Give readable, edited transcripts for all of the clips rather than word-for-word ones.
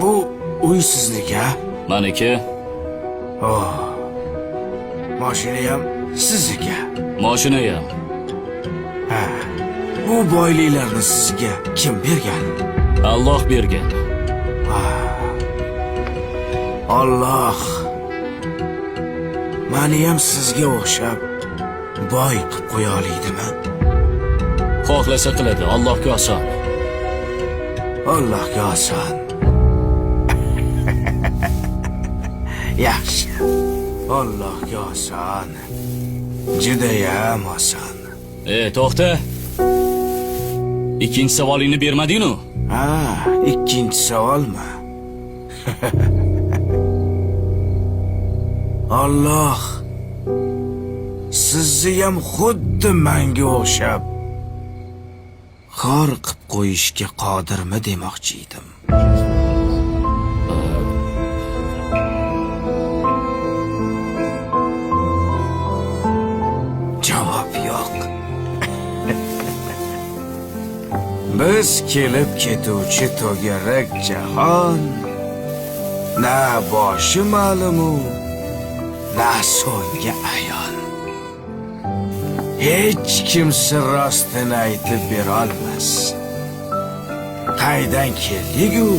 Bu uy sizniki, ha? Maniki, Oh. Mashina ham sizniki. mashina ham. Ha. Bu boyliklarni sizga kim bergan? Alloh bergan. Alloh meni ham sizga o'xshab boy qilib qo'ya olaydimi? Xohlasa qiladi, Allohga oson. Allohga oson. Yaxshi. Allohga oson. Judayam oson. To'xta. Ikkinchi savolingni bermading-ku? Ha, ikkinchi savolmi? Alloh sizni ham xuddi menga o'xshab xor qilib qo'yishga qodirmi demoqchi edim. Javob yo'q. Biz kelib ketuvchi to'garak jahon na boshi ma'lumu, na so'nggi ayon. Hech kimsa rostini aytib bera olmas. Qaydan keldik-u,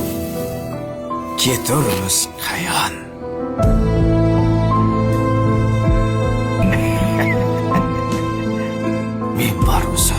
keturmiz qayon. Men bor o'zim.